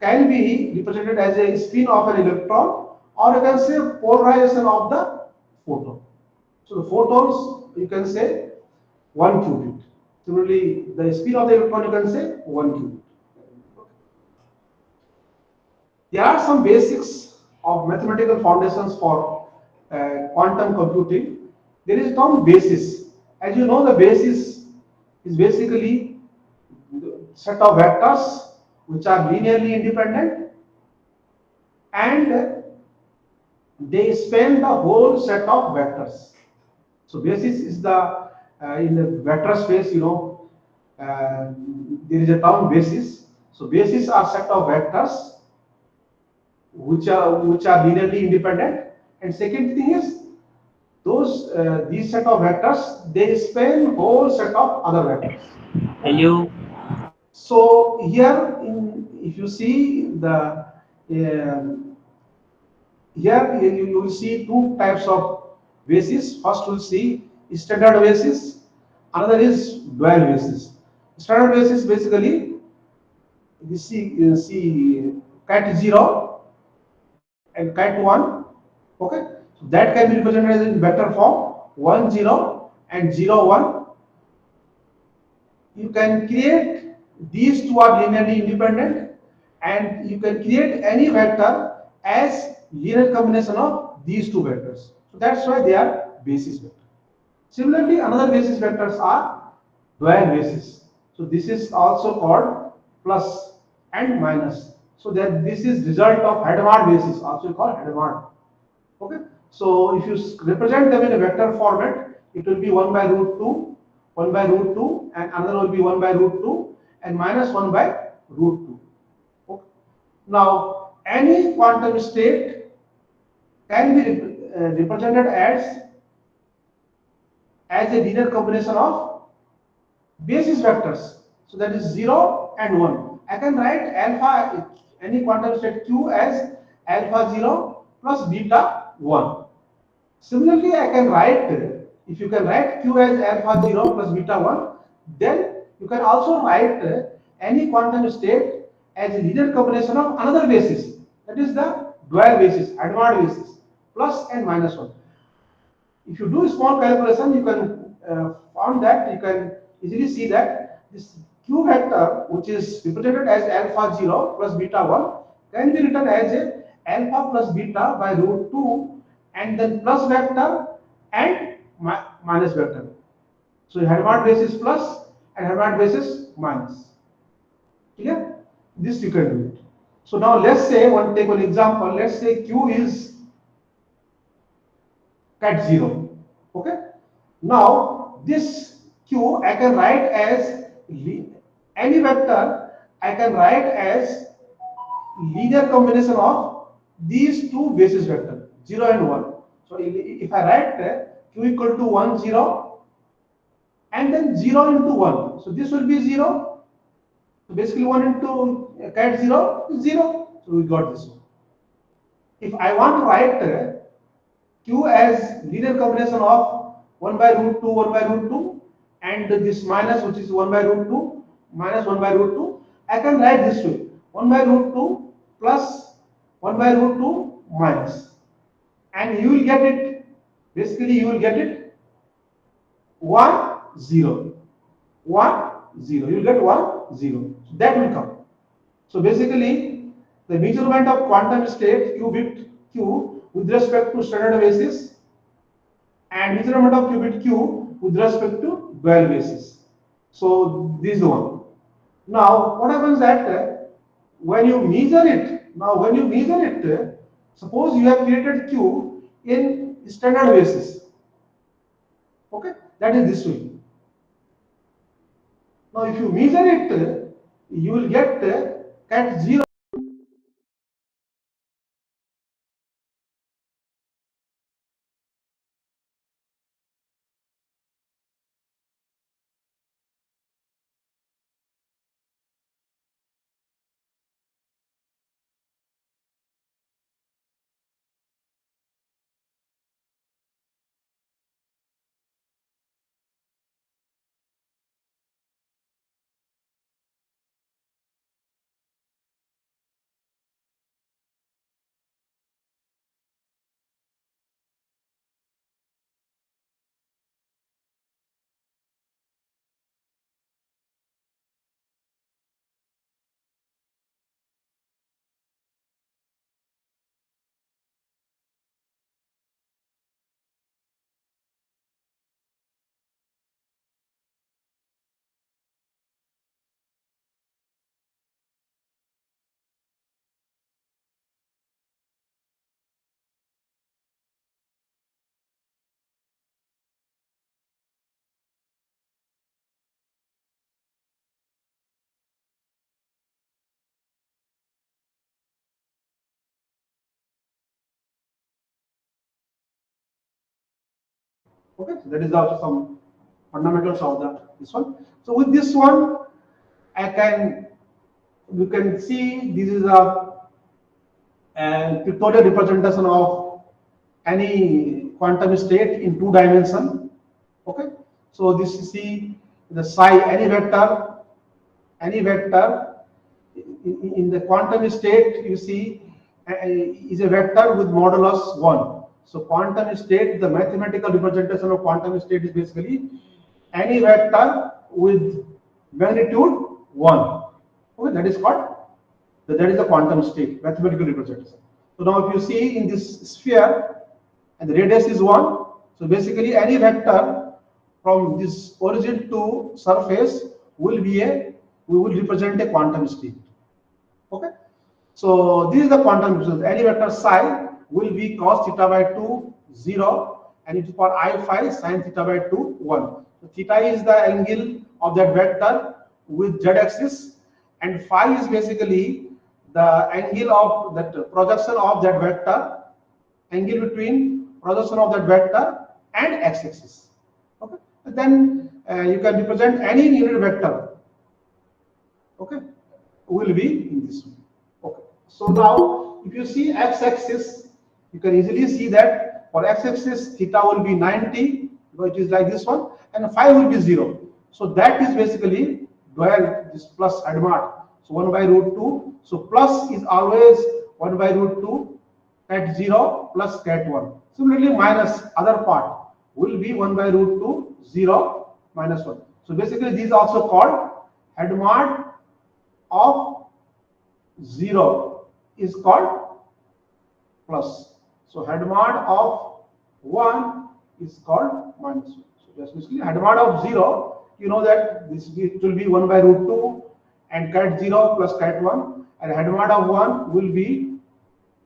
can be represented as a spin of an electron, or you can say polarization of the photon. So the photons, you can say 1 qubit. Similarly, the spin of the electron, you can say 1 qubit. There are some basics of mathematical foundations for quantum computing. There is term basis. As you know, the basis is basically the set of vectors which are linearly independent, and they span the whole set of vectors. So basis is the in the vector space, uh, there is a term basis. So basis are set of vectors which are linearly independent. And second thing is those these set of vectors, they span whole set of other vectors. Hello. So here, if you see the here you will see two types of basis. First we'll see standard basis, another is dual basis. Standard basis basically you see cat 0 and cat 1. Okay, so that can be represented as in vector form 1 0 and 0 1. You can create, these two are linearly independent, and you can create any vector as linear combination of these two vectors. So that's why they are basis vector. Similarly, another basis vectors are dual basis. So this is also called plus and minus. So that this is result of Hadamard basis, also called Hadamard. Okay, so if you represent them in a vector format, it will be 1 by root 2, 1 by root 2, and another will be 1 by root 2, and minus 1 by root 2. Okay. Now, any quantum state can be represented as a linear combination of basis vectors. So that is 0 and 1. I can write alpha, any quantum state q as alpha 0 plus beta 1. Similarly, I can write, if you can write q as alpha 0 plus beta 1, then you can also write any quantum state as a linear combination of another basis. That is the dual basis, advanced basis, plus and minus 1. If you do small calculation, you can found that you can easily see that this q vector, which is represented as alpha 0 plus beta 1, can be written as a alpha plus beta by root 2, and then plus vector and minus vector. So Hadamard basis plus and Hadamard basis minus. Clear? This you can do it. So now let's say, take one example. Let's say q is cat 0. Okay, now this q I can write as any vector, I can write as linear combination of these two basis vector 0 and 1. So if I write q equal to 1 0 and then 0 into 1, so this will be 0. So basically 1 into cat 0 is 0. So we got this one. If I want to write q as linear combination of 1 by root 2, 1 by root 2, and this minus, which is 1 by root 2 minus 1 by root 2, I can write this way: 1 by root 2 plus 1 by root 2 minus, and you will get it, basically you will get it 1 0, 1 0, you will get 1 0. So that will come. So basically, the measurement of quantum state q bit q with respect to standard basis, and measurement of qubit q with respect to dual basis. So this is the one. Now what happens that when you measure it, suppose you have created q in standard basis. Okay, that is this way. Now if you measure it, you will get cat 0. Okay, so that is also some fundamentals of this one. So with this one, you can see this is a pictorial representation of any quantum state in 2 dimension. Okay, so this is see the psi, any vector in the quantum state, you see is a vector with modulus 1. So quantum state, the mathematical representation of quantum state is basically any vector with magnitude 1. Okay, that is called, that is the quantum state, mathematical representation. So now if you see in this sphere, and the radius is 1, so basically any vector from this origin to surface will be we will represent a quantum state. Okay, so this is the quantum result. Any vector psi will be cos theta by 2 0, and it is for I phi sin theta by 2 1. So theta is the angle of that vector with z axis, and phi is basically the angle of that projection of that vector, angle between projection of that vector and x axis. Okay, and then you can represent any unit vector. Okay, will be in this way. Okay, so now if you see x-axis, you can easily see that for x-axis theta will be 90, because it is like this one, and phi will be 0. So that is basically dual, this plus admart. So 1 by root 2. So plus is always 1 by root 2 cat 0 plus cat 1. Similarly, minus other part will be 1 by root 2 0 minus 1. So basically, these are also called admart of 0 is called plus. So admart of 1 is called minus 1. So just basically admart of 0, you know that this it will be 1 by root 2 and cat 0 plus cat 1, and admart of 1 will be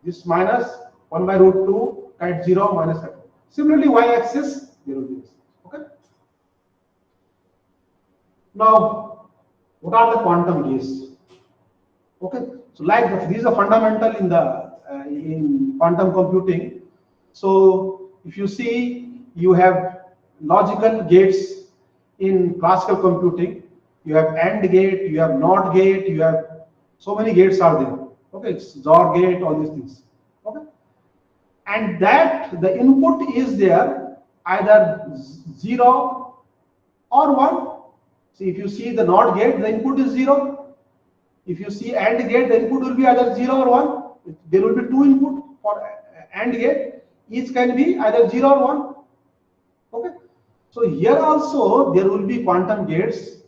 this minus 1 by root 2 cat 0 minus cat 1. Similarly, y-axis there will be this. Okay. Now, what are the quantum gates? Okay, so like these are fundamental in quantum computing. So if you see, you have logical gates in classical computing. You have AND gate, you have NOT gate, you have so many gates are there. Okay, it's XOR gate, all these things. Okay, and that the input is there either 0 or 1. See, if you see the NOT gate, the input is 0. If you see AND gate, the input will be either 0 or 1. There will be 2 input for AND gate. Each can be either 0 or 1. Okay. So here also there will be quantum gates.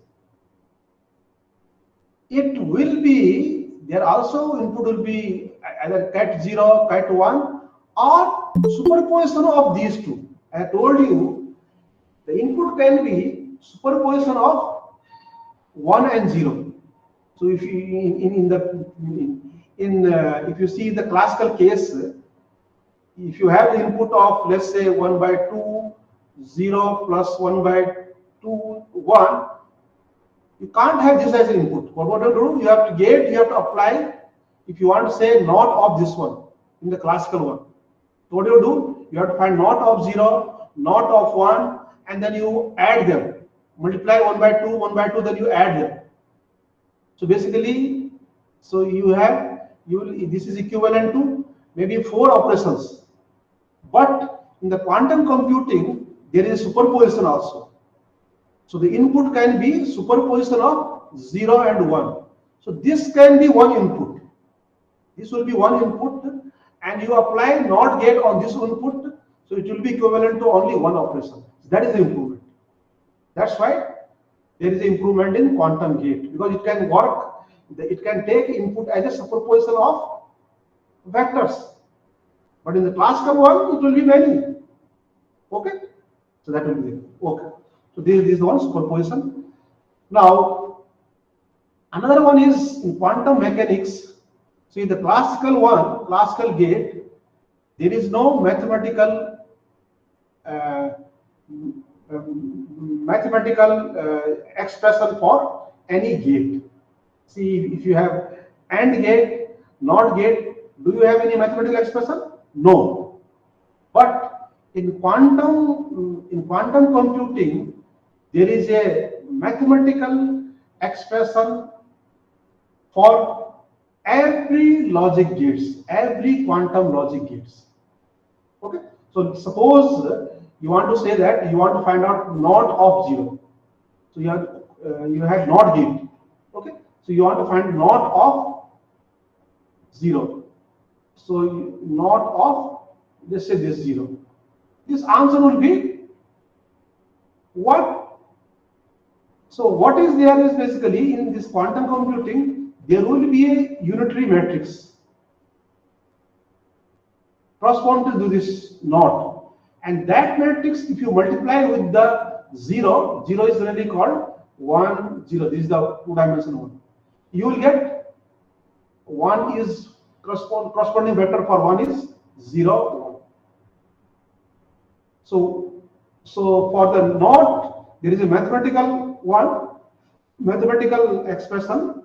It will be, there also input will be either cat 0, cat 1, or superposition of these two. I told you the input can be superposition of 1 and 0. So if you if you see the classical case, if you have the input of, let's say, 1 by 2 0 plus 1 by 2 1, you can't have this as an input. What do you do? You have to gate, you have to apply, if you want to say not of this one in the classical one. So what do you do? You have to find not of 0, not of 1, and then you add them. Multiply 1 by 2, then you add them. So basically, so you have, this is equivalent to maybe 4 operations. But in the quantum computing, there is superposition also. So the input can be superposition of 0 and 1. So this can be one input. This will be one input, and you apply NOT gate on this input, so it will be equivalent to only one operation. That is the improvement. That's why there is an improvement in quantum gate, because it can work, it can take input as a superposition of vectors. But in the classical one, it will be many. Okay? So that will be there. Okay. So this is one superposition. Now, another one is in quantum mechanics. So in the classical one, classical gate, there is no mathematical expression for any gate. See, if you have AND gate, NOT gate, do you have any mathematical expression? No. But In quantum computing, there is a mathematical expression for every logic gates, every quantum logic gates. Okay, so suppose you want to say that you want to find out not of 0. So you had not gate. Okay, so you want to find not of 0. So not of, let's say this 0. This answer will be what? So what is there is basically in this quantum computing, there will be a unitary matrix corresponding to this not, and that matrix, if you multiply with the 0, 0 is really called 1 0. This is the two-dimensional one. You will get 1 is corresponding vector for 1 is 0 1. So for the not, there is a mathematical expression.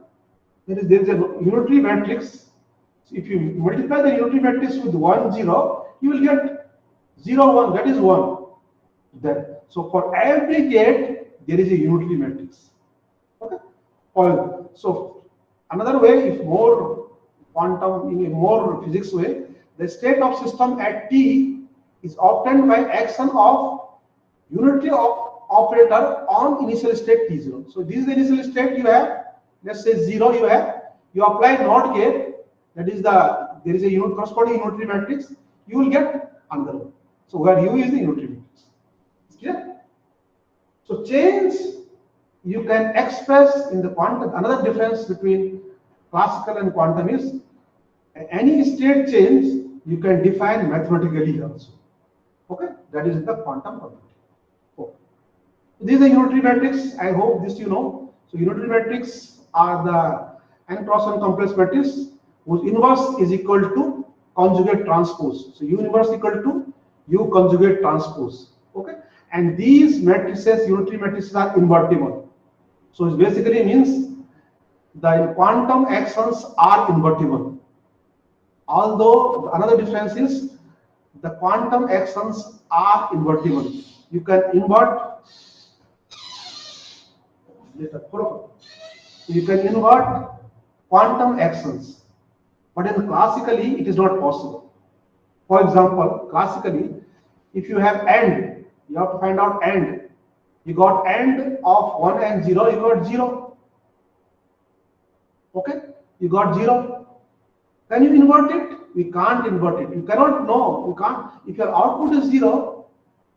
There is a unitary matrix. So if you multiply the unitary matrix with 1 0, you will get 0 1. That is 1. Then so for every gate there is a unitary matrix. Okay. So another way, if more quantum in a more physics way, the state of system at t is obtained by action of unitary operator on initial state t0. So this is the initial state you have. Let's say 0 you have. You apply NOT gate. That is there is a corresponding unitary matrix. You will get another one. So where u is the unitary matrix. Clear? So change you can express in the quantum. Another difference between classical and quantum is any state change you can define mathematically also. Okay, that is the quantum computing. Okay. So this is the unitary matrix. I hope this you know. So unitary matrix are the n cross n complex matrix whose inverse is equal to conjugate transpose. So U inverse equal to U conjugate transpose. Okay, and these matrices, unitary matrices, are invertible. So it basically means the quantum actions are invertible. Although another difference is the quantum actions are invertible. You can invert. You can invert quantum actions, but in classically it is not possible. For example, classically, if you have AND, you have to find out AND. You got AND of 1 and 0, you got 0. Okay, you got 0. Can you invert it? We can't invert it. You cannot know. You can't. If your output is 0,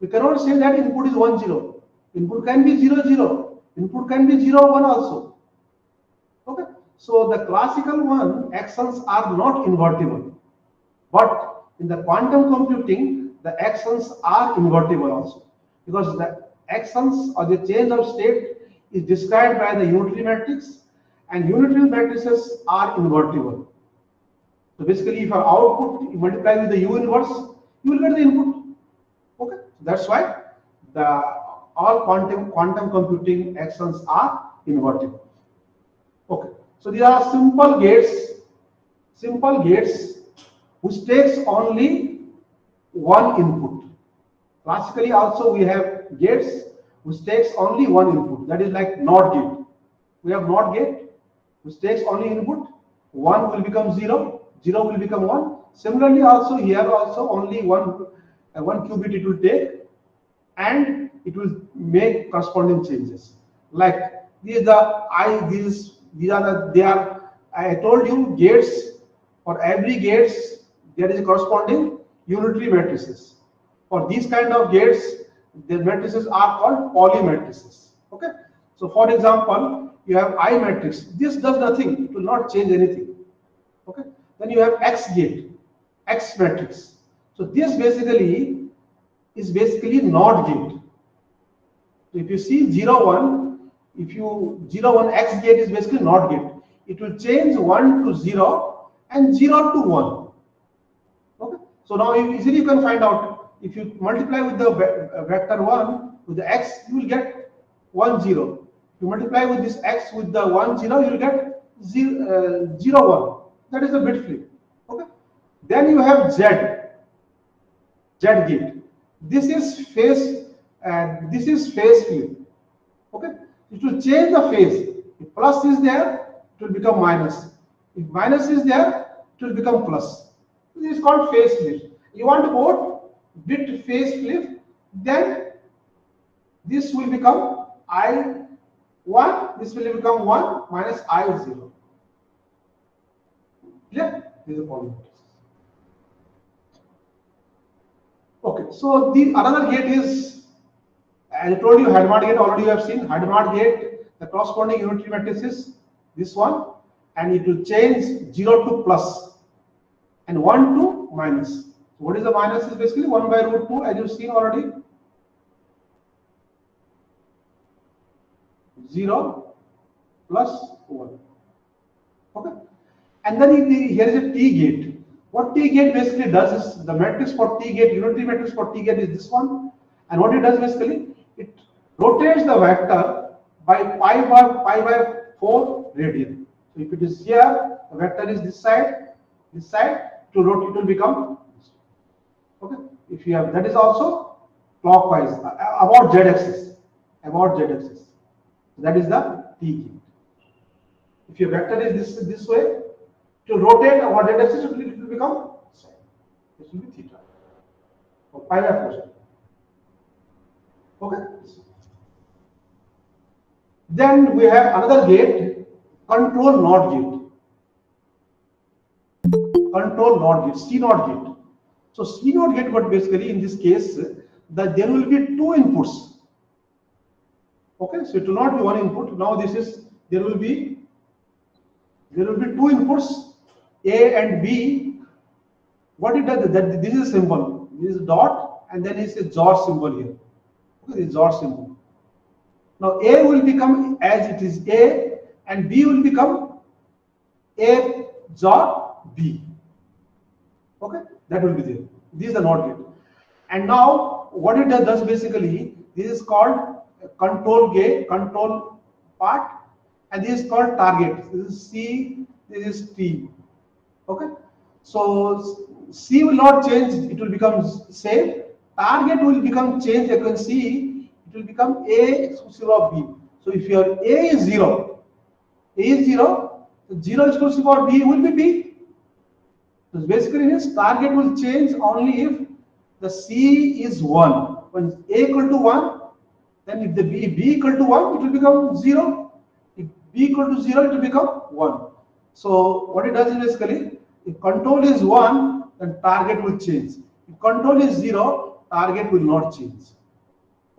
you cannot say that input is 1 0. Input can be 0 0. Input can be 0 1 also. Okay. So the classical one actions are not invertible, but in the quantum computing the actions are invertible also, because the actions or the change of state is described by the unitary matrix, and unitary matrices are invertible. So basically, if your output you multiply with the U inverse, you will get the input. Okay, that's why the all quantum computing actions are invertible. Okay, so these are simple gates which takes only one input. Classically, also we have gates which takes only one input. That is like NOT gate. We have NOT gate which takes only input. 1 will become 0. 0 will become 1. Similarly, also here also only one qubit it will take, and it will make corresponding changes. Like these are I told you gates. For every gates there is a corresponding unitary matrices. For these kind of gates, the matrices are called polymatrices. Okay. So for example, you have I matrix. This does nothing. It will not change anything. Okay. Then you have X gate, X matrix. So this basically is NOT gate. So if you see 0 1, if you 0 1 X gate is basically NOT gate. It will change 1 to 0 and 0 to 1. Okay. So now easily you can find out. If you multiply with the vector 1 with the X, you will get 1 0. If you multiply with this X with the 1 0, you will get 0 1. That is the bit flip. Okay. Then you have Z gate. This is phase, and this is phase flip. Okay, it will change the phase. If plus is there, it will become minus. If minus is there, it will become plus. This is called phase flip. You want both bit phase flip, then this will become I1, this will become 1 minus I0. Clear? This is a polynomial. Okay, so the another gate is, as I told you, Hadamard gate already you have seen. Hadamard gate, the corresponding unitary matrix is this one, and it will change 0 to plus and 1 to minus. So what is the minus? Is basically 1 by root 2, as you've seen already. 0 plus 1. Okay, and then here is a T gate. What T gate basically does is, the matrix for T gate, unitary matrix for T gate is this one, and what it does basically, it rotates the vector by pi by 4 radian. So if it is here, the vector is this side, to rotate it will become this. Okay, if you have, that is also clockwise about z axis, that is the T gate. If your vector is this way, to rotate about z axis, it will become psi. This will be theta or pi by 4. Okay. Then we have another gate, control NOT gate. Control NOT gate, C NOT gate. So C NOT gate, but basically in this case, that there will be two inputs. Okay, so it will not be one input. Now this is, there will be two inputs, A and B. What it does, that this is a symbol, this is dot, and then is a JOR symbol here. Okay, this JOR symbol. Now A will become as it is A, and B will become A JOR B. Okay, that will be there. This is the NOT gate. And now what it does basically, this is called control gate, control part, and this is called target. This is C, this is T. Okay, so C will not change, it will become same. Target will become changed. You can see it will become A exclusive of B. So if your A is 0, so 0 exclusive of B will be B. So basically his target will change only if the C is 1. When A equal to 1, then if the B equal to 1, it will become 0. If B equal to 0, it will become 1. So what it does is basically, if control is 1, then target will change. If control is 0, target will not change.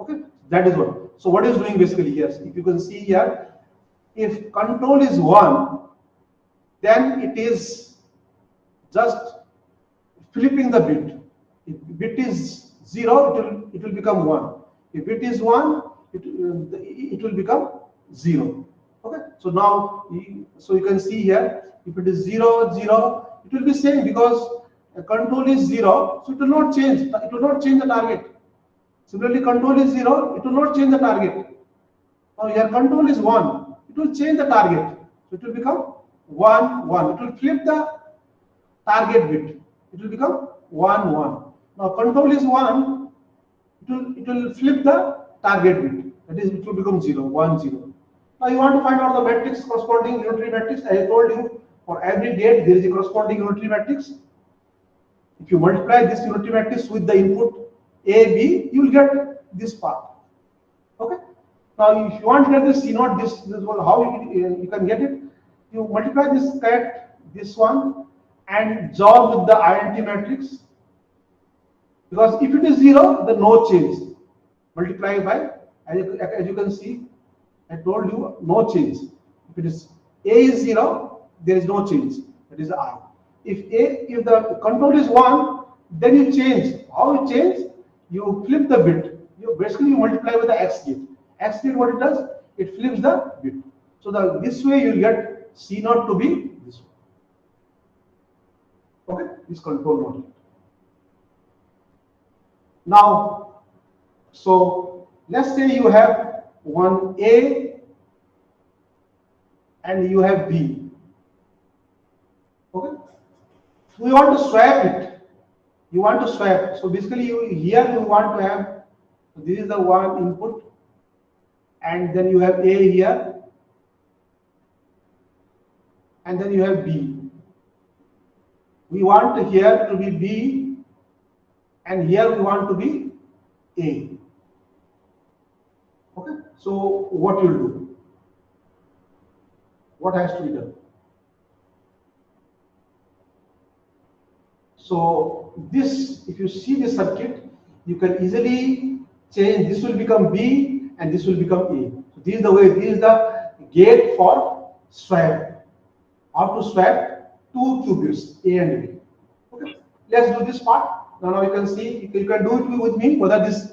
Okay, that is what. So what is doing basically here? If you can see here, if control is 1, then it is just flipping the bit. If bit is 0, it will become 1. If bit is 1, it will become 0. Okay, so now so you can see here, if it is 0, 0, it will be same because control is 0, so it will not change. It will not change the target. Similarly, control is 0, it will not change the target. Now here control is 1, it will change the target. So it will become 1, 1. It will flip the target bit. It will become 1, 1. Now control is 1, it will flip the target bit. That is, it will become 0, 1, 0. Now you want to find out the matrix, corresponding unitary matrix. I told you, for every gate there is a corresponding unitary matrix. If you multiply this unitary matrix with the input A, B, you will get this part. Okay. Now if you want to get this C0, this one, how you can get it? You multiply this cat, this one, and join with the INT matrix. Because if it is 0, then no change. Multiply by, as you can see, I told you no change. If it is A is 0, there is no change. That is I. If the control is 1, then you change. How you change? You flip the bit. You basically multiply with the X gate. X gate, what it does? It flips the bit. So this way you get C0 to be this way. Okay, this control NOT. Now, so let's say you have one A and you have B. Okay, so you want to swap it. you want to swap. So basically, here you want to have, so this is the one input, and then you have A here, and then you have B. We want here to be B, and here we want to be A. Okay, so what you'll do? What has to be done? So this, if you see this circuit, you can easily change. This will become B, and this will become A. So this is the way. This is the gate for swap. How to swap two qubits, A and B. Okay, let's do this part. Now you can see, you can do it with me, whether this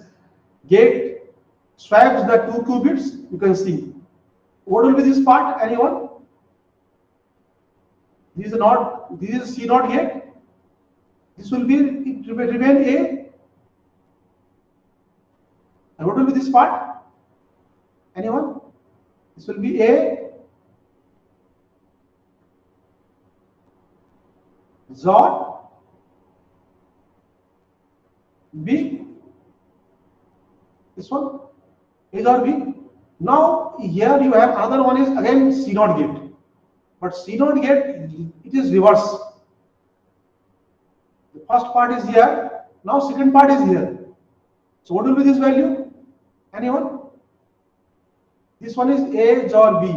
gate swaps the two qubits. You can see. What will be this part? Anyone? This is not. This is C not gate. This will be, it will remain A. And what will be this part? Anyone? This will be A. XOR B. This one, A XOR B. Now here you have another one is again C not gate, but C not gate, it is reverse. The first part is here. Now second part is here. So what will be this value? Anyone? This one is A XOR B.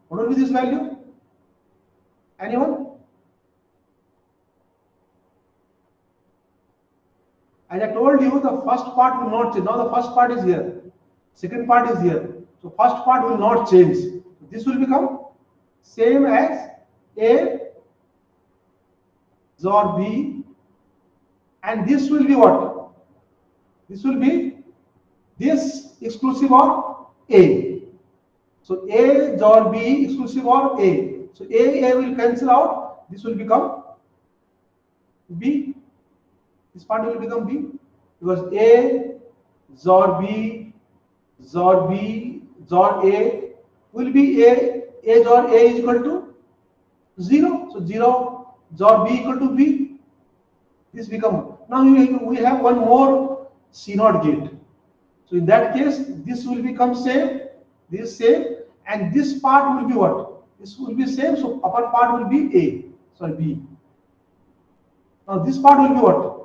What will be this value? Anyone? As I told you, the first part will not change. Now the first part is here. Second part is here. So first part will not change. This will become same as A XOR B. And this will be what? This will be this exclusive of A. So A XOR B exclusive of A. So A will cancel out. This will become B. This part will become B, because A XOR B XOR B XOR A will be A XOR A is equal to 0. So 0 XOR B equal to B. This become, now we have one more C not gate. So in that case, this will become same, this same, and this part will be what? This will be same. So upper part will be B. Now this part will be what?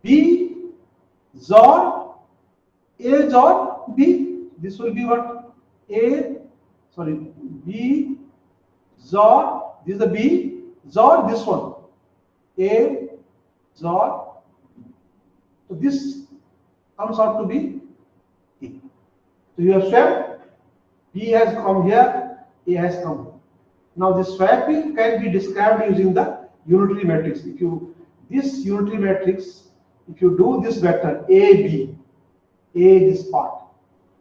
B XOR A XOR B. This will be what? B XOR, this is the B XOR this one. A XOR. So this comes out to be A. So you have swapped. B has come here, A has come here. Now this swapping can be described using the unitary matrix. If you, this unitary matrix, if you do this vector AB, A this part,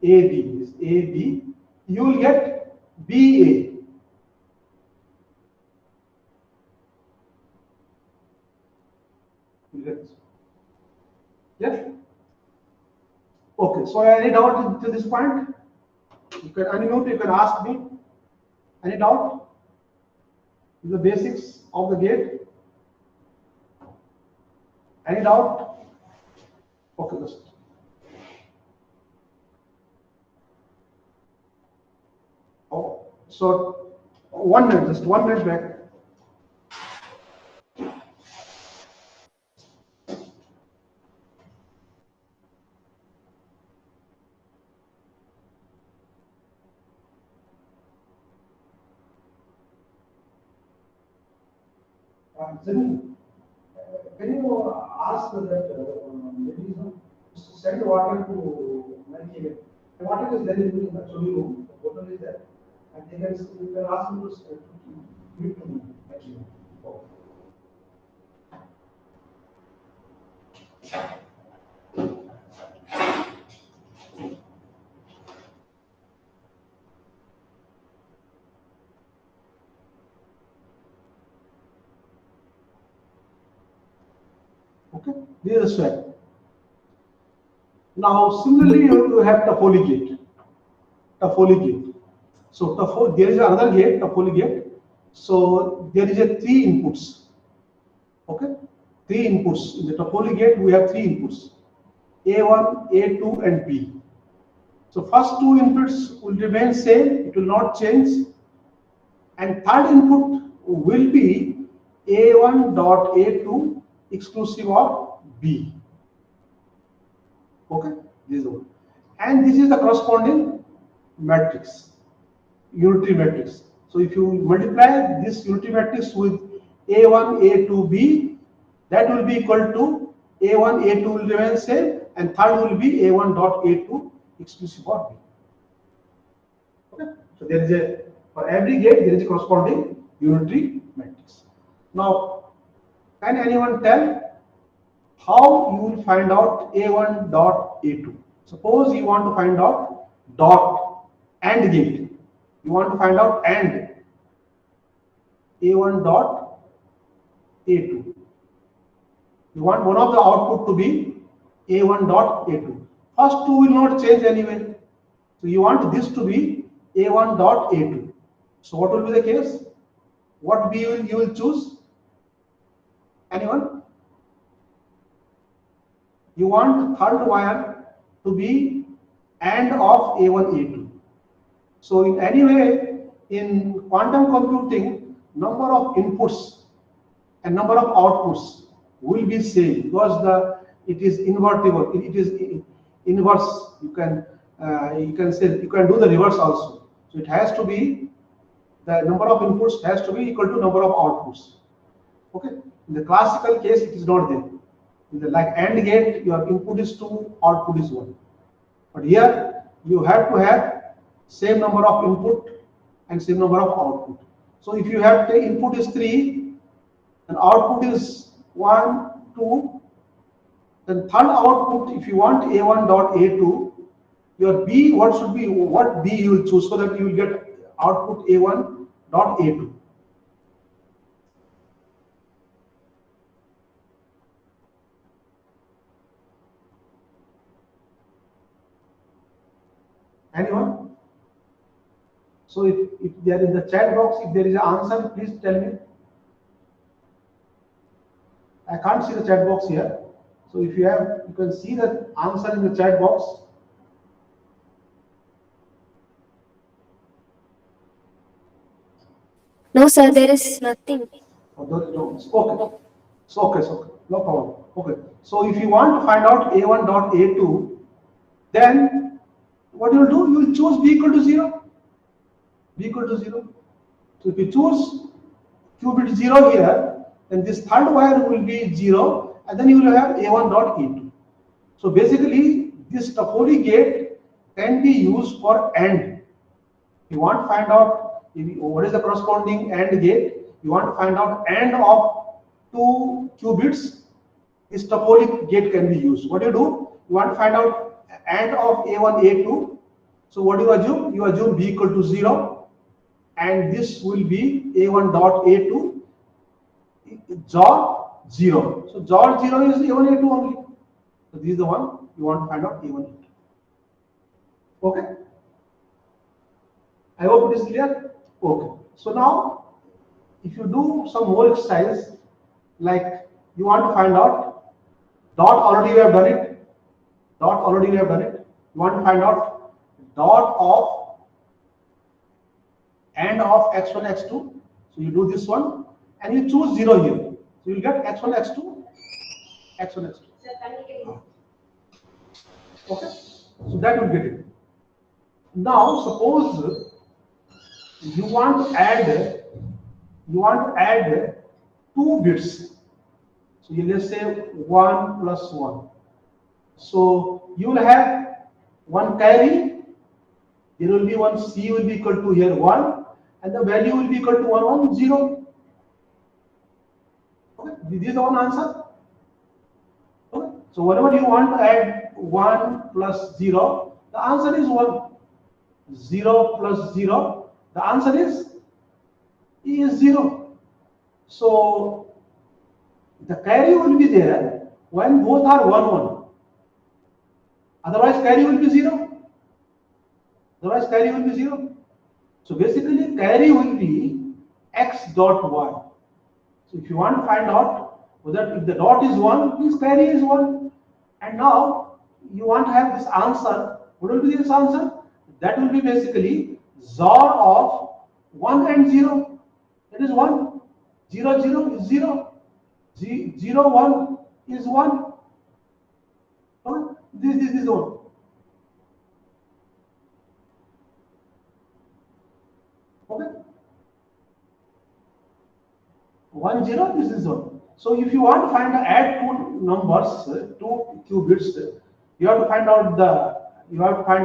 AB is AB, you will get BA. Yes? Okay, so any doubt to this point? You can unmute, you can ask me. Any doubt? The basics of the gate. Any doubt? Okay, just. Oh, so 1 minute, just 1 minute back. Can you ask that send water to Nigeria? The water is there in the choli room, the bottle is there, and you can ask them to give it to me actually. Oh. Okay, this is a swap. Now, similarly, you have Toffoli gate. Toffoli gate. So, there is another gate, Toffoli gate. So, there is a 3 inputs. Okay, three inputs. In the topology gate, we have three inputs, A1, A2, and B. So first two inputs will remain same, it will not change. And third input will be A1 dot A2 exclusive of B. Okay, this is the one. And this is the corresponding matrix, unitary matrix. So if you multiply this unitary matrix with A1, A2, B, that will be equal to A1, A2 will remain same, and third will be A1 dot A2 exclusive of B. Okay, so there is a, for every gate there is a corresponding unitary matrix. Now, can anyone tell how you will find out A1 dot A2? Suppose you want to find out dot AND gate. You want to find out AND A1 dot A2. You want one of the output to be A1 dot A2. First two will not change anyway. So you want this to be A1 dot A2. So what will be the case? What B you will choose? Anyone? You want third wire to be AND of A1, A2. So in any way, in quantum computing, number of inputs and number of outputs will be same because it is invertible. It is inverse. You can say you can do the reverse also. So it has to be the number of inputs has to be equal to number of outputs. Okay. In the classical case, it is not there. In the like AND gate, your input is 2, output is 1. But here you have to have same number of input and same number of output. So if you have the input is 3 and output is 1, 2, then third output, if you want A1 dot A2, your B, what B you will choose so that you will get output A1 dot A2. Anyone? So if there is the chat box, if there is an answer, please tell me. I can't see the chat box here. So if you have, you can see the answer in the chat box. No, sir, there is nothing. Okay. So no problem. Okay. So if you want to find out A1 dot A2, then what you will do? You will choose B equal to 0. B equal to 0. So if you choose qubit 0 here, then this third wire will be 0, and then you will have A1 dot A2. So basically, this topology gate can be used for AND. You want to find out what is the corresponding AND gate. You want to find out AND of 2 qubits. This topology gate can be used. What do? You want to find out AND of A1, A2. So what do you assume? You assume B equal to 0, and this will be A1 dot A2 XOR 0. So XOR 0 is A1, A2 only. So this is the one you want to find out A1, A2. Okay. I hope it is clear. Okay. So now, if you do some more exercise, like you want to find out dot, already we have done it. Dot, already we have done it. You want to find out dot of AND of x1, x2. So you do this one and you choose 0 here. So you will get x1, x2, x1, x2. Okay. So that will get it. Now suppose you want to add 2 bits. So you let's say 1 plus 1. So you will have one carry. There will be one C will be equal to here 1, and the value will be equal to 1, 1, 0. Okay, this is the one answer. Okay, so whenever you want to add 1 plus 0, the answer is 1. 0 plus 0, the answer is 0. So the carry will be there when both are 1, 1. Otherwise, carry will be 0. So basically, carry will be x dot y. So if you want to find out So that if the dot is 1, means carry is 1. And now you want to have this answer. What will be this answer? That will be basically XOR of 1 and 0. That is 1. 0, 0 is 0. 0, 1 is 1. Okay? This is 1. Okay? 1, 0, this is 1. So if you want to find add two numbers, two qubits, you have to find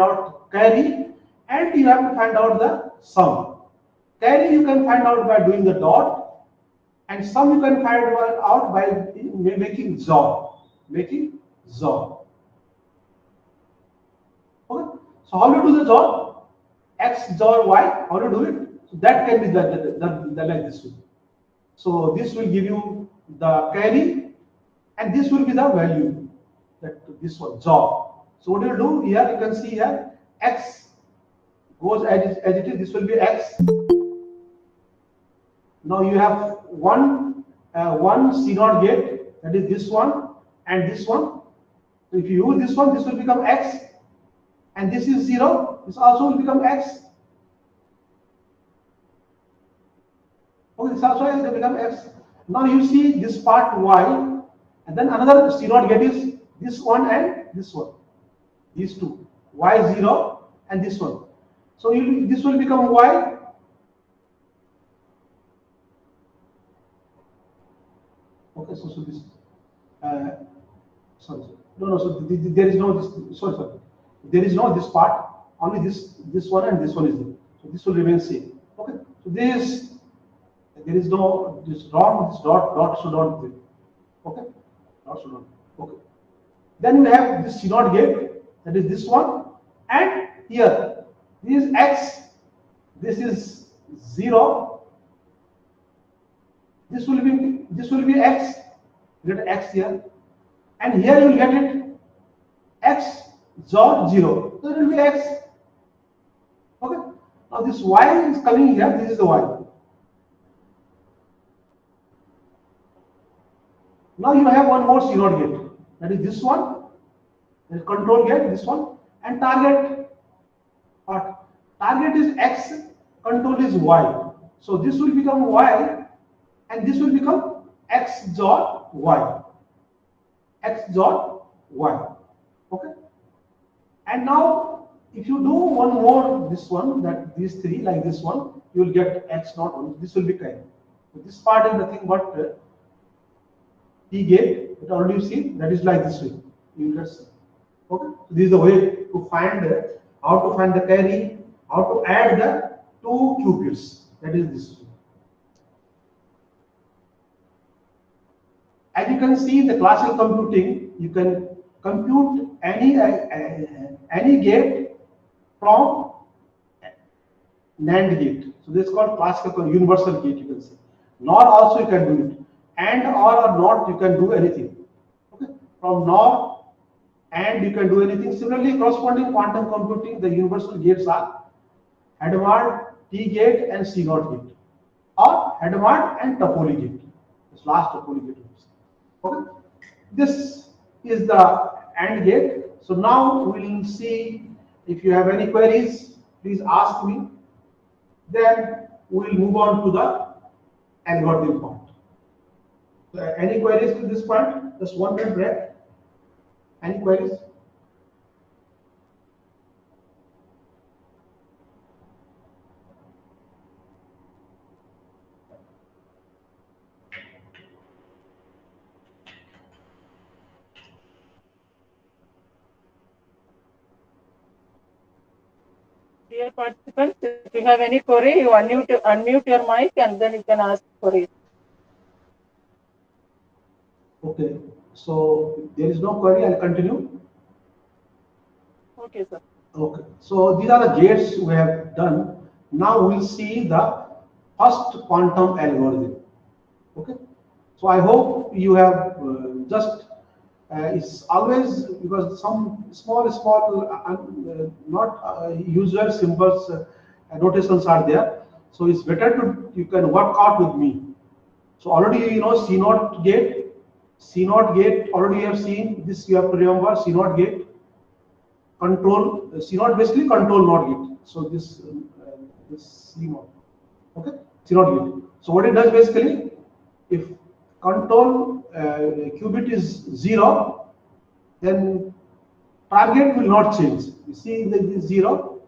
out carry, and you have to find out the sum. Carry you can find out by doing the dot, and sum you can find out by making XOR. Making XOR. Okay. So how do you do the XOR? X XOR Y. How do you do it? So that can be the like this way. So this will give you the carry, and this will be the value, that this one XOR. So what do you do here? You can see here X goes as it is. This will be X. Now you have one C0 gate, that is this one and this one. So if you use this one, this will become X, and this is 0. This also will become X. Okay, this also will become X. Now you see this part Y, and then another C0 gate is this one and this one. These two, Y0 and this one. So this will become Y. Okay, so this, sorry, no, so there is no this, sorry, there is no this part, only this one and this one is there. So this will remain same. Okay, so there is no this dot should not be. Okay, dot should not be. Okay, then we have this C0 gate, that is this one, and here this is X, this is 0. This will be X. Get X here, and here you will get it X XOR 0. So it will be X. Okay. Now this Y is coming here. This is the Y. Now you have one more C0 gate. That is this one. That is control gate. This one, and target. Target is X. Control is Y. So this will become Y, and this will become X XOR Y. X XOR Y. Okay. And now if you do one more, this one, that these three like this one, you will get X not one. This will be carry. So this part is nothing but T gate. But already you see that is like this way. You will get C. Okay. So this is the way to find how to find the carry, how to add the two qubits. That is this way. As you can see, the classical computing, you can compute any gate from NAND gate. So this is called classical universal gate, you can say. NOR also you can do it. AND or not, you can do anything. Okay. From NOR and you can do anything. Similarly, corresponding quantum computing, the universal gates are Hadamard, T gate, and C0 gate, or Hadamard and Toffoli gate. This last Toffoli gate. Okay. This is the AND gate. So now we'll see, if you have any queries, please ask me. Then we'll move on to the algorithm part. So any queries to this point? Just 1 minute break. Any queries? Dear participants, if you have any query, you unmute your mic and then you can ask queries. Okay, so there is no query, I'll continue. Okay, sir. Okay, so these are the gates we have done. Now we'll see the first quantum algorithm. Okay, so I hope you have just it's always because some small not usual symbols notations are there, so it's better to you can work out with me. So already you know C0 gate, C naught gate, already you have seen this, you have to remember C naught gate, control, C naught basically control not gate. So this C naught, okay, C naught gate. So what it does basically, if control qubit is 0, then target will not change. You see this 0,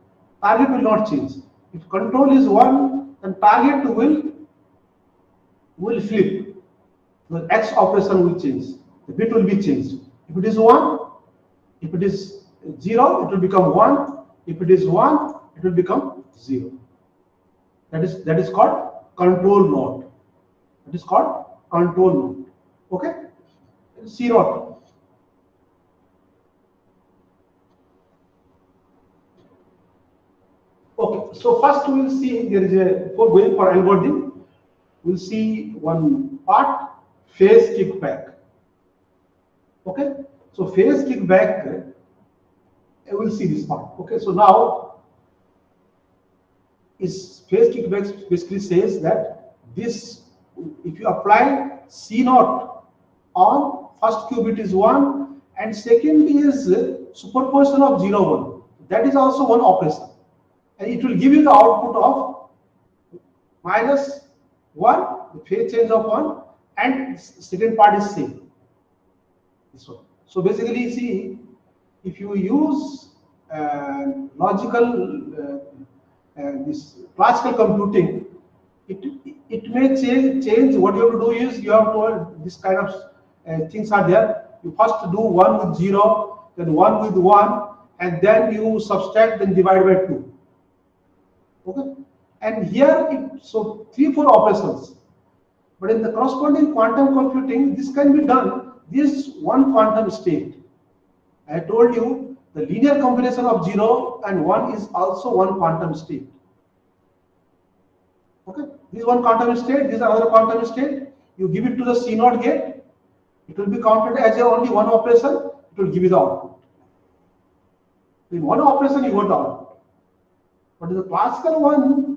target will not change. If control is 1, then target will flip. The X operation will change. The bit will be changed. If it is 1, if it is 0, it will become 1. If it is 1, it will become 0. That is called control node. That is called control node. Okay? C naught. Okay, so first we will see, there is a, before going for algorithm, we'll see one part, phase kickback. Okay, so phase kickback, we'll see this part. Okay, so now is phase kickback basically says that this, if you apply C naught on first qubit is 1 and second is superposition of 0 1, that is also one operation, and it will give you the output of -1, the phase change of 1, and second part is same. This one. So basically, see, if you use logical this classical computing, it may change. What you have to do is you have to, this kind of things are there. You first do 1 with 0, then 1 with 1, and then you subtract, then divide by 2. Okay, and here so 3-4 operations. But in the corresponding quantum computing, this can be done. This one quantum state. I told you the linear combination of 0 and 1 is also one quantum state. Okay, this one quantum state, this is another quantum state. You give it to the C naught gate, it will be counted as only one operation, it will give you the output. In one operation, you got the output. But in the classical one,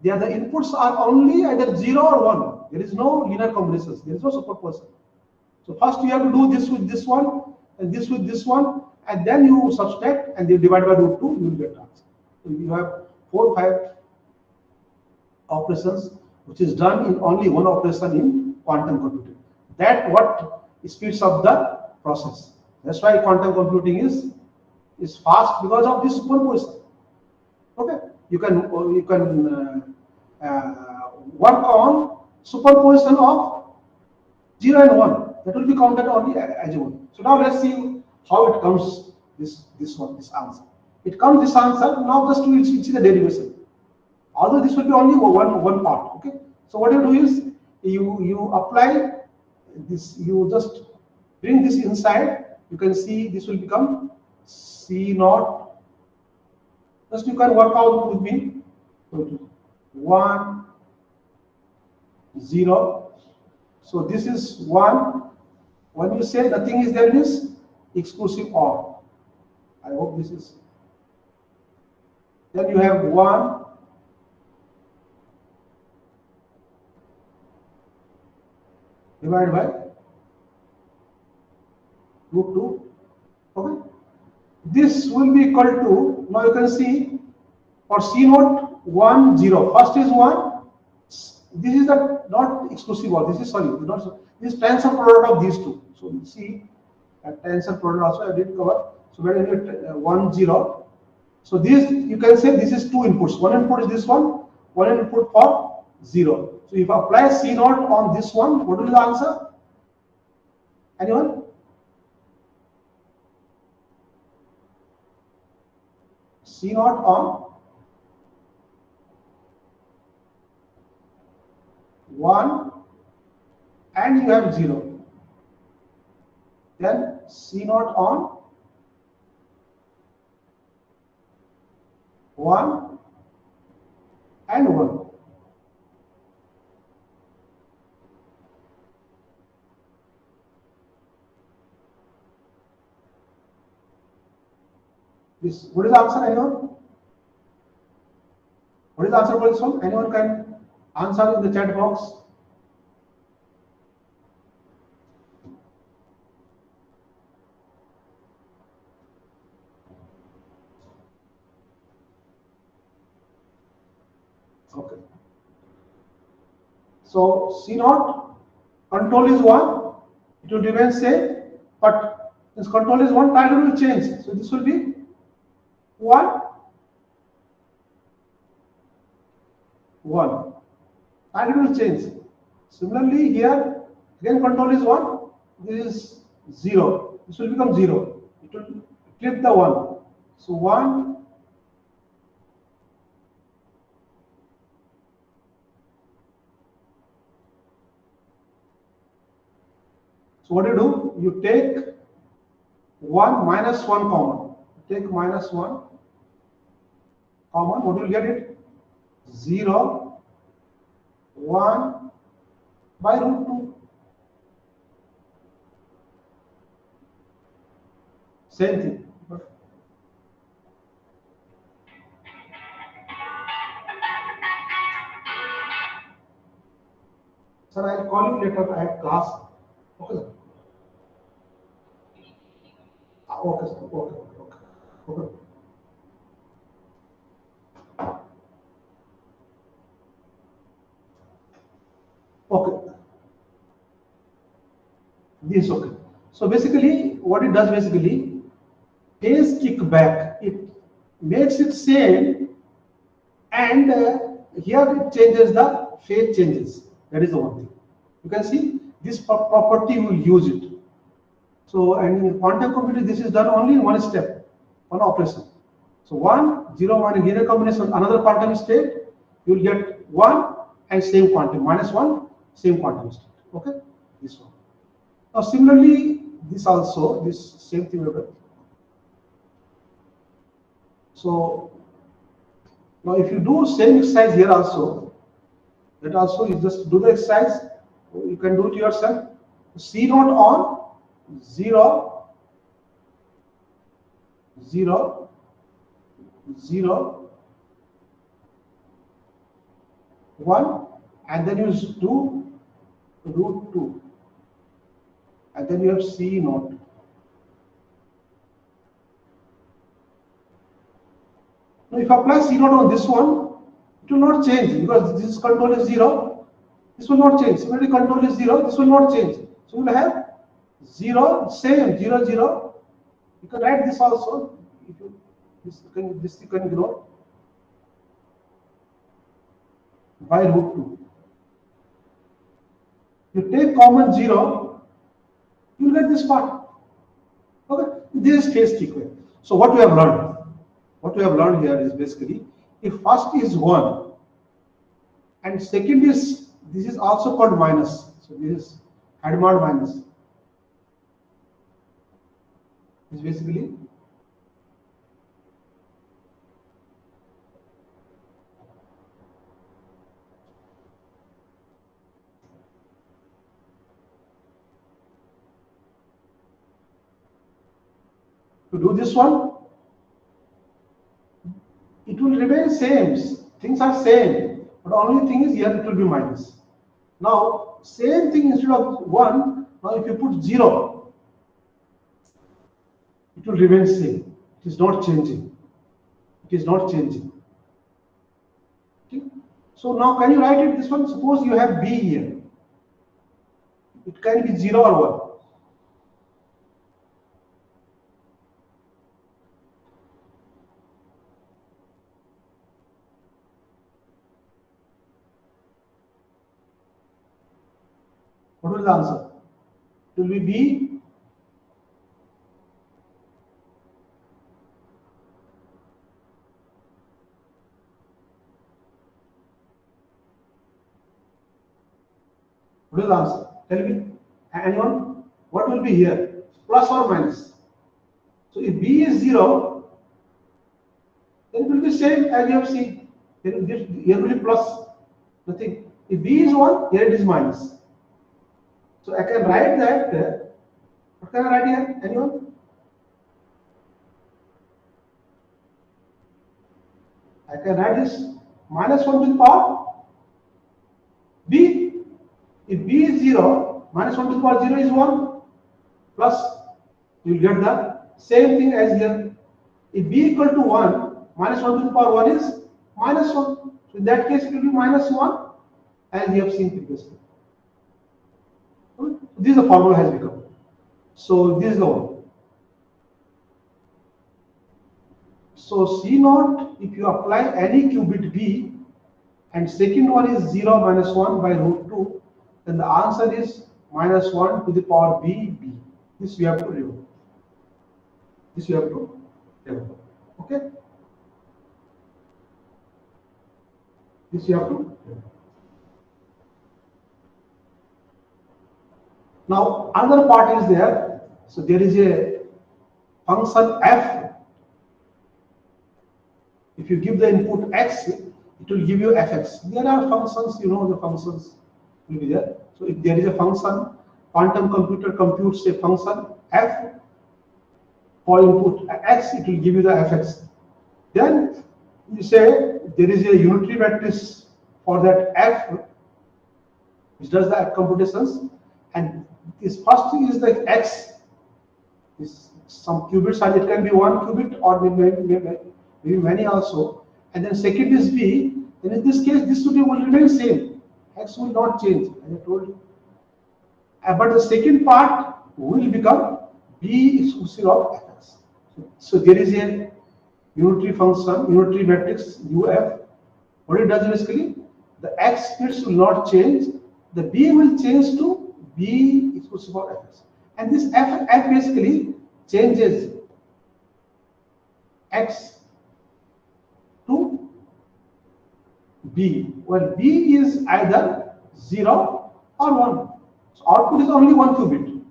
the inputs are only either 0 or 1. There is no linear combinations, there is no superposition. So first you have to do this with this one, and this with this one, and then you subtract and you divide by root 2, you will get answer. So you have 4 or 5 operations which is done in only one operation in quantum computing. That what speeds up the process. That's why quantum computing is fast, because of this superposition. Okay, you can work on superposition of 0 and 1. That will be counted only as 1. So now let's see how it comes, this answer. It comes this answer. Now just we will see the derivation. Although this will be only one part. Okay. So what you do is you apply this. You just bring this inside. You can see this will become C naught. Just you can work out with me. 1 0. So this is 1. When you say nothing is there, is exclusive OR. I hope this is. Then you have 1. Divided by root 2. Okay. This will be equal to, now you can see for C naught 1 0. First is 1. This is the not exclusive OR. This is, sorry, not, this is tensor product of these two. So you see tensor product also I did cover. So when you 1 0. So this, you can say this is 2 inputs. One input is this one input for 0. So if I apply C naught on this one, what will be the answer? Anyone? C naught on 1 and you have 0. Then C naught on 1 and 1. This, what is the answer, anyone? What is the answer for this one? Anyone can answer in the chat box. Okay. So C naught control is 1, it will remain same, but this control is 1, target will change. So this will be 1, 1. Target will change. Similarly, here again control is 1, this is 0. This will become 0. It will flip the 1. So 1, so what do? You take 1 minus 1 common. Take minus 1 common, what will get it? 0, 1 by root 2. Same thing. Sir, I'll call you later. I have class. Okay, sir. Okay, sir. Okay, okay, okay. Okay. This okay. So basically, what it does basically, phase kickback. It makes it same, and here it changes the phase changes. That is the one thing. You can see this property will use it. So, and in quantum computing, this is done only in one step, one operation. So 1, 0, 1 in linear combination, another quantum state, you will get 1 and same quantum, minus 1, same quantum state. Okay, this one. Now similarly, this also, this same thing will get. So now if you do same exercise here also, that also you just do the exercise, you can do it yourself. C naught on 0, 0, 0, 1, and then you do root 2, and then you have C naught. Now if I apply C naught on this one, it will not change because this control is 0. This will not change. Similarly, control is 0. This will not change. So we will have 0, same 0, 0. You can write this also. If you, this you can ignore by root 2. You take common 0, you will get this part. Okay, this is phase sequence. So what we have learned? What we have learned here is basically, if first is 1 and second is, this is also called minus. So this is Hadamard minus. Is basically to do this one, it will remain same. Things are same, but only thing is here it will be minus. Now same thing instead of 1. Now if you put 0, it will remain same. It is not changing. It is not changing. Okay. So now can you write it this one? Suppose you have B here. It can be 0 or 1. What will the answer? It will be B. What is the answer? Tell me. Anyone? What will be here? Plus or minus? So if B is 0, then it will be same as you have seen. Here will be plus. Nothing. If B is 1, here it is minus. So I can write that. What can I write here? Anyone? I can write this minus 1 to the power B. If B is 0, minus 1 to the power 0 is 1. Plus, you will get the same thing as here. If B equal to 1, minus 1 to the power 1 is minus 1. So In that case, it will be -1, as we have seen previously. So this is the formula has become. So this is the one. So C naught, if you apply any qubit B, and second one is 0 minus 1 by root 2, then the answer is -1 to the power B. This we have to remove. This we have to remove. Okay? This you have to remove. Now another part is there. So there is a function f. If you give the input x, it will give you fx. There are functions, you know the functions will be there. So if there is a function, quantum computer computes a function f for input x, it will give you the fx. Then you say there is a unitary matrix for that f, which does the computations, and this first thing is the x. Is some qubits, and it can be one qubit or maybe many also. And then second is b. Then in this case, this will remain same. X will not change, as I told you. But the second part will become b exclusive of fx. So there is a unitary function, unitary matrix UF. What it does basically, the x bits will not change. The b will change to b exclusive of fx. And this f basically changes x to b, where b is either 0 or 1. So output is only 1 qubit.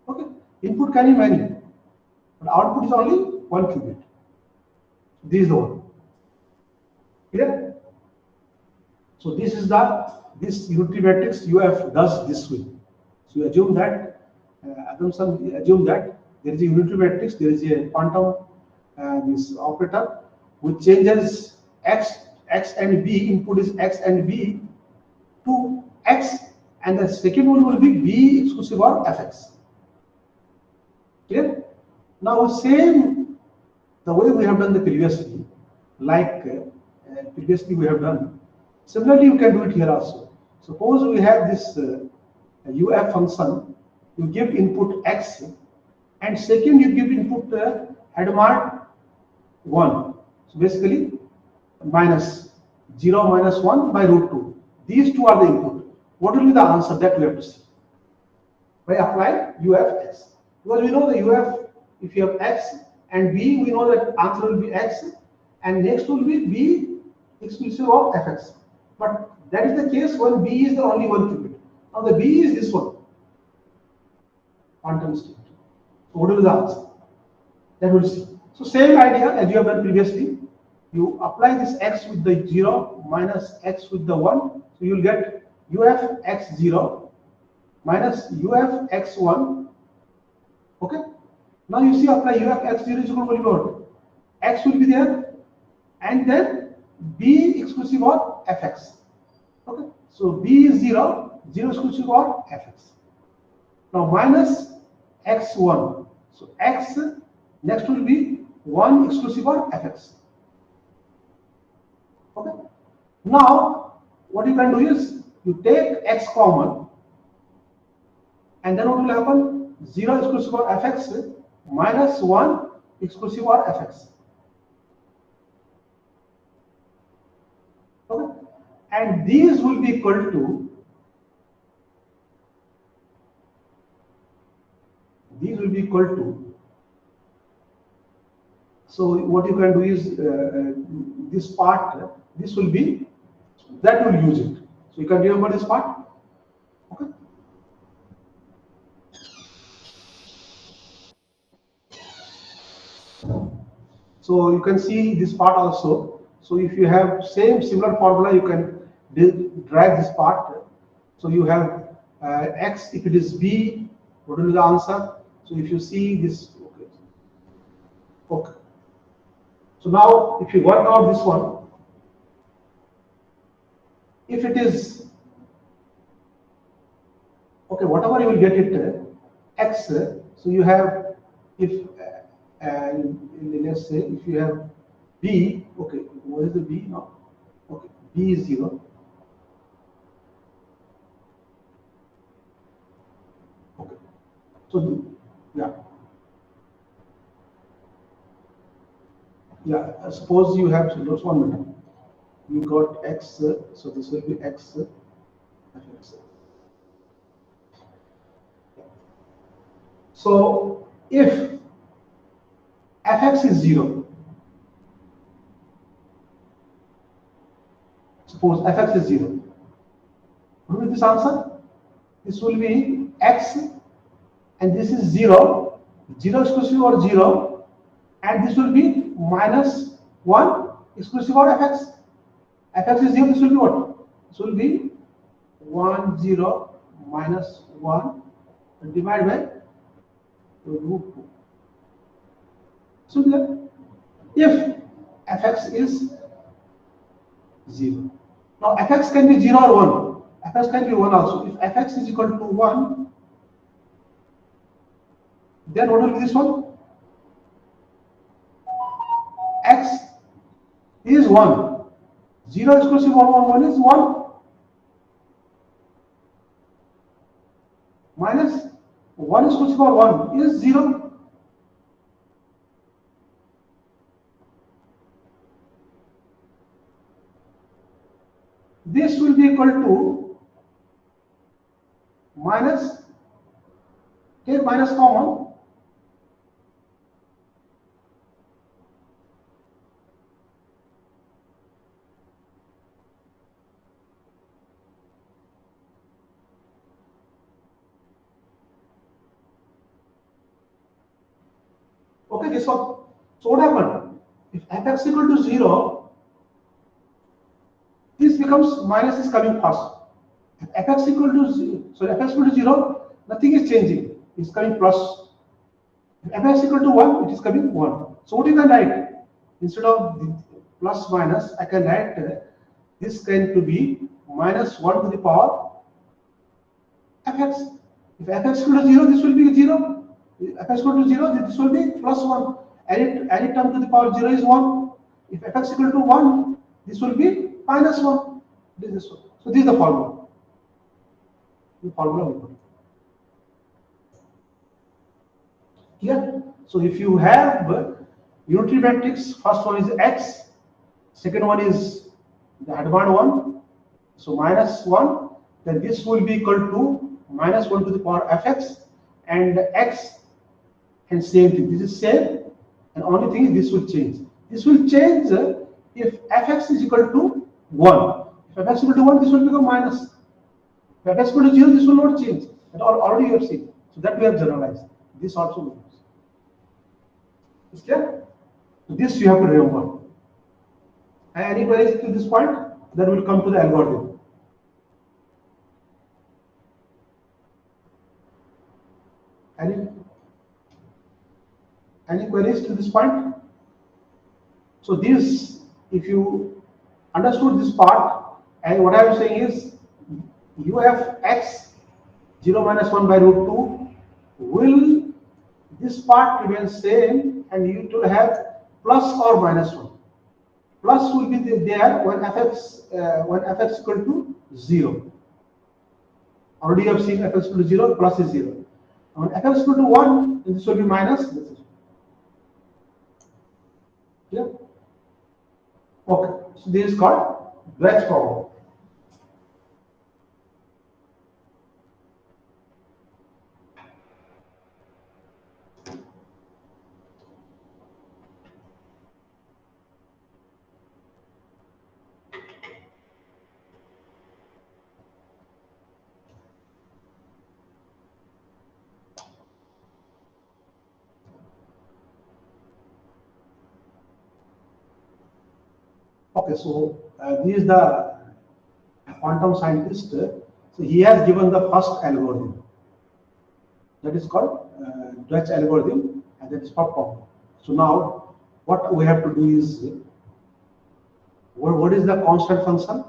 Okay, input can be many, but output is only 1 qubit. This is the one. Clear? So this is this unitary matrix UF does this way. So you assume that assume that there is a unitary matrix, there is a quantum this operator which changes x and b. Input is x and b to x, and the second one will be b exclusive of fx. Clear? Now same the way we have done the previously, like previously we have done. Similarly, you can do it here also. Suppose we have this UF function. You give input x, and second you give input head mark 1. So basically minus 0 minus 1 by root 2. These two are the input. What will be the answer that we have to see? By applying UFX. Because we know the UF, if you have x and b, we know that answer will be x, and next will be b exclusive of fx. But that is the case when b is the only one qubit. Now the b is this one, quantum state. So what will be the answer? That we'll see. So same idea as you have done previously. You apply this x with the 0 minus x with the 1. So you will get UF x0 minus UF x1. Okay. Now you see, apply UF x0 is equal to what? X will be there, and then b exclusive of fx. Okay. So b is 0, 0 exclusive of fx. Now minus x1. So x next will be 1 exclusive of fx. Okay. Now what you can do is you take x common, and then what will happen? 0 exclusive of fx minus 1 exclusive of fx. Okay. And these will be equal to so what you can do is this part, this will be, that will use it. So you can remember this part. Okay. So you can see this part also. So if you have similar formula, you can drag this part. So you have x, if it is b, what will be the answer? So if you see this, okay. So now if you work out this one, if it is, okay, whatever you will get it, x, so you have, if, let's say, if you have b, okay, what is the b now? Okay, B is 0. Okay. So yeah. Yeah, suppose you have, so just 1 minute. You got x, so this will be x, fx. So if fx is 0, suppose fx is 0, what will be this answer? This will be x, and this is 0, 0 exclusive or 0, and this will be minus 1 exclusive or fx. Fx is 0, this will be what? This will be 1, 0 minus 1 divided by root 2. So then, if fx is 0, now fx can be 0 or 1. Fx can be 1 also. If fx is equal to 1, then what will be this one? X is 1. 0 exclusive or 1 is 1 minus 1 exclusive or 1 is 0. This will be equal to minus, take minus common, okay, this one. So what happened? If fx equal to 0, this becomes minus is coming first. If fx equal to 0, so fx equal to 0, nothing is changing. It's coming plus. If fx equal to 1, it is coming 1. So what you can write? Instead of the plus minus, I can write this going to be minus 1 to the power fx. If fx equal to 0, this will be 0. If fx equal to 0, this will be plus 1. Any term to the power 0 is 1. If fx equal to 1, this will be minus 1. This is one. So this is the formula. The formula we put. Clear? So if you have unitary matrix, first one is x, second one is the advanced one, so minus 1, then this will be equal to minus 1 to the power fx, and x, and same thing. This is same, and only thing is this will change. This will change if fx is equal to 1. If fx is equal to 1, this will become minus. If fx is equal to 0, this will not change. That already you have seen. So that we have generalized. This also we use. Is clear? So this you have to remember. And any queries to this point? Then we'll come to the algorithm. Any queries to this point? So this, if you understood this part, and what I am saying is, you have x 0 minus 1 by root 2, will this part remain same, and you will have plus or minus 1. Plus will be there when fx equal to 0. Already you have seen fx equal to 0, plus is 0. When fx equal to 1, then this will be minus. This is clear? Okay. So this is called Dweck's problem. Okay, so this is the quantum scientist. So he has given the first algorithm. That is called Dweck's algorithm, and that is for problem. So now, what we have to do is, what is the constant function?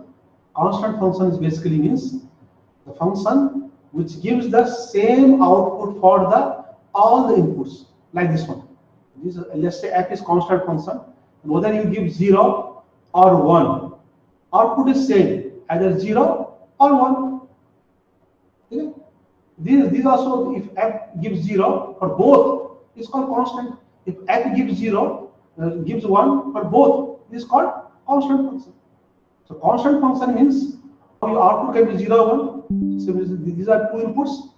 Constant function is basically means the function which gives the same output for the all the inputs, like this one. This, let's say f is constant function, and whether you give 0 or 1, output is same, either 0 or 1. Okay? These also, if f gives 0 for both, is called constant. If f gives 0, gives 1 for both, is called constant function. So constant function means your output can be 0, 1. So these are two inputs.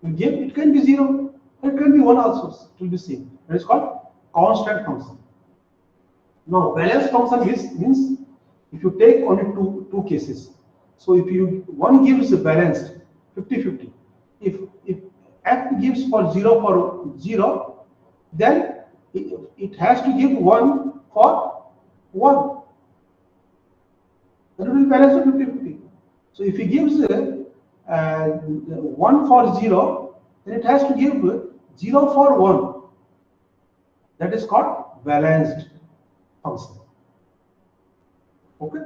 You give, it can be 0, it can be 1 also. It will be same. That is called constant function. Now, balanced function means if you take only two cases. So if you one gives balanced 50-50. If f gives for 0, then it has to give 1 for 1. Then it will balance to 50-50. So if he gives 1 for 0, then it has to give 0 for 1. That is called balanced function. Okay.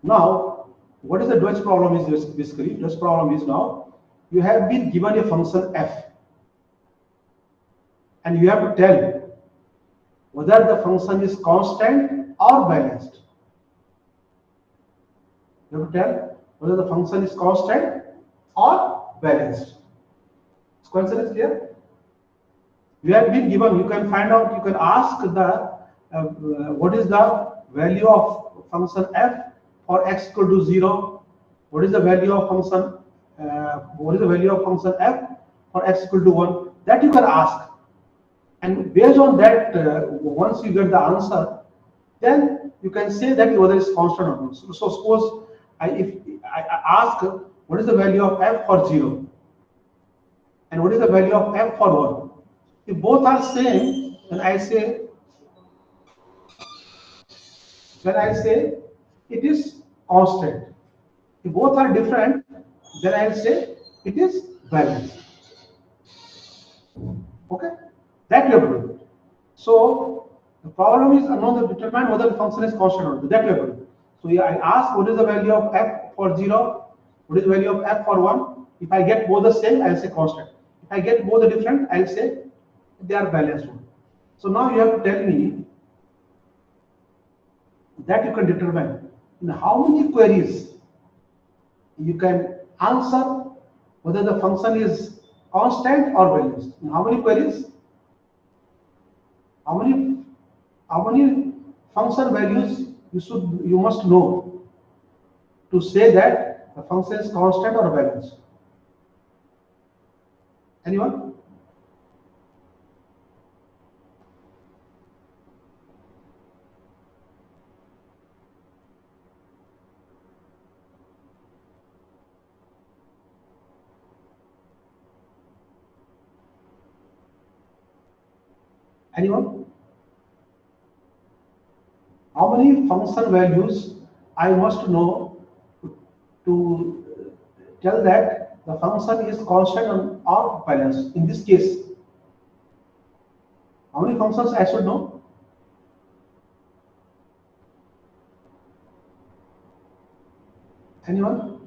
Now, what is the Dutch problem is basically? Dutch problem is now you have been given a function f, and you have to tell whether the function is constant or balanced. You have to tell whether the function is constant or balanced. This question is clear? You have been given, you can find out, you can ask the what is the value of function f for x equal to 0? What is the value of function f for x equal to 1? That you can ask. And based on that, once you get the answer, then you can say that whether it's constant or not. So suppose if I ask what is the value of f for 0 and what is the value of f for 1. If both are same, then I say it is constant. If both are different, then I'll say it is balanced. Okay, that you have to do. So the problem is unknown to determine whether the function is constant or not. That you have to do. So I ask what is the value of f for 0, what is the value of f for 1. If I get both the same, I'll say constant. If I get both the different, I'll say they are balanced. So now you have to tell me that you can determine in how many queries you can answer whether the function is constant or balanced. In how many queries? How many function values you must know to say that the function is constant or balanced? Anyone? Anyone? How many function values I must know to tell that the function is constant or balanced? In this case, how many functions I should know? Anyone?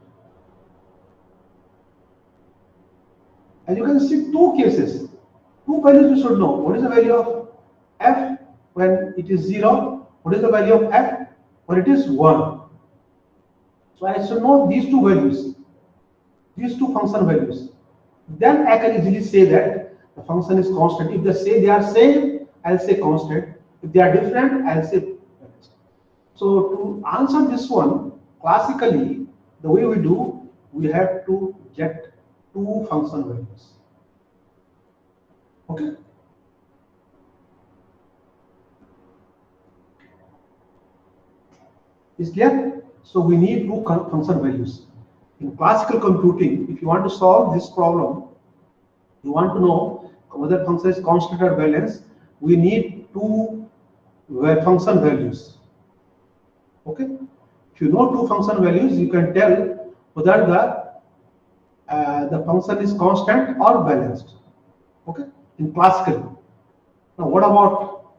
And you can see two cases, two values you should know. What is the value of f when it is 0? What is the value of f when it is 1? So I should know these two values, these two function values. Then I can easily say that the function is constant. If they say they are same, I'll say constant. If they are different, I'll say balanced. So to answer this one, classically, the way we do, we have to get two function values. Okay? Is clear? So we need two function values. In classical computing, if you want to solve this problem, you want to know whether function is constant or balanced, we need two function values. Okay? If you know two function values, you can tell whether the function is constant or balanced. Okay? In classical. Now what about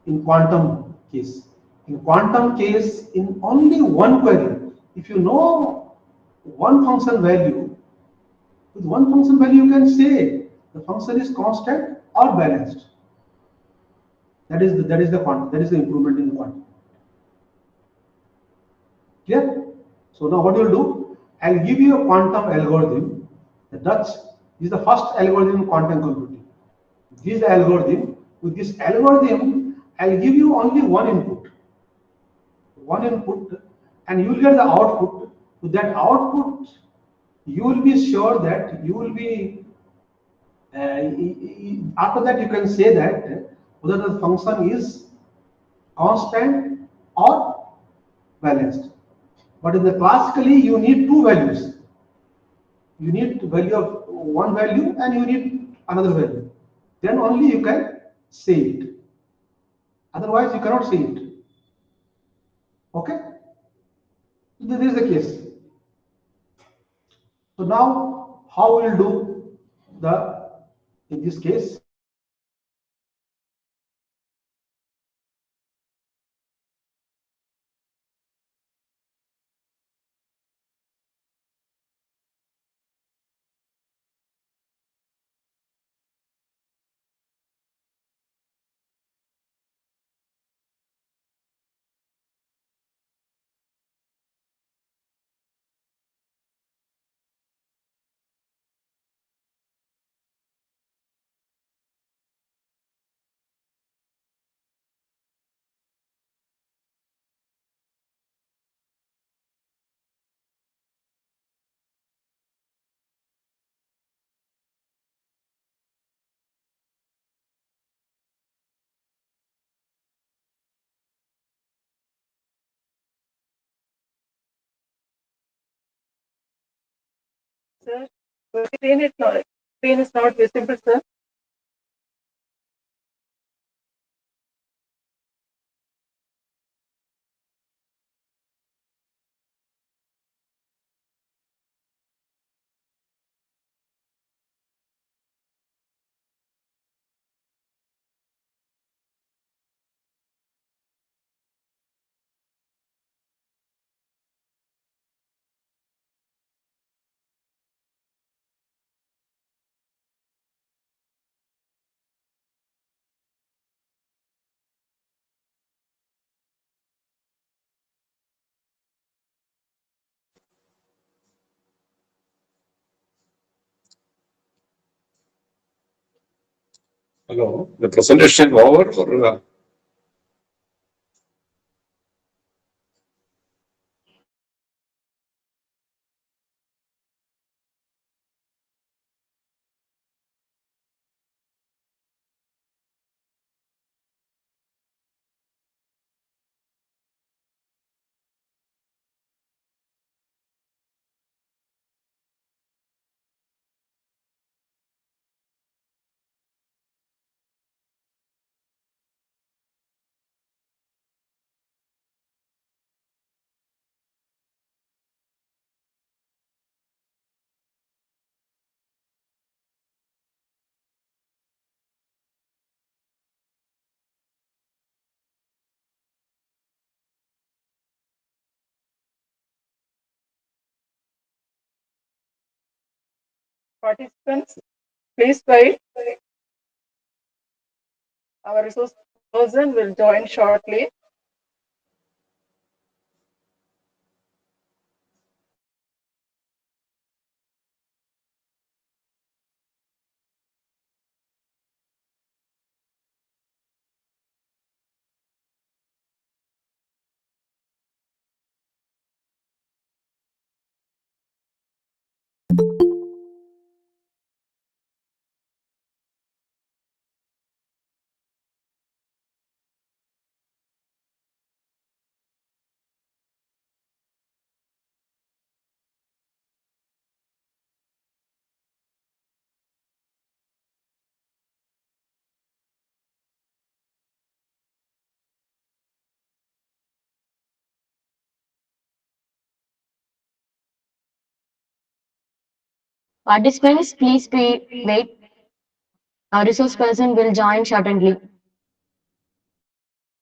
in quantum case? In quantum case, in only one query, if you know one function value, with one function value you can say the function is constant or balanced. That is the improvement in quantum. Clear? So now what you'll do, I'll give you a quantum algorithm. The Dutch is the first algorithm in quantum computing. This is the algorithm. With this algorithm, I'll give you only one input, and you will get the output. With that output, you will be sure that you will be after that you can say that whether the function is constant or balanced. But in the classically, you need two values. You need value of one value and you need another value. Then only you can say it. Otherwise, you cannot say it. Okay? This is the case. So now, how we'll do the in this case? Sir, the screen is not visible, sir. Hello, the presentation over or Participants, please wait. Our resource person will join shortly. Participants, please wait. Our resource person will join shortly.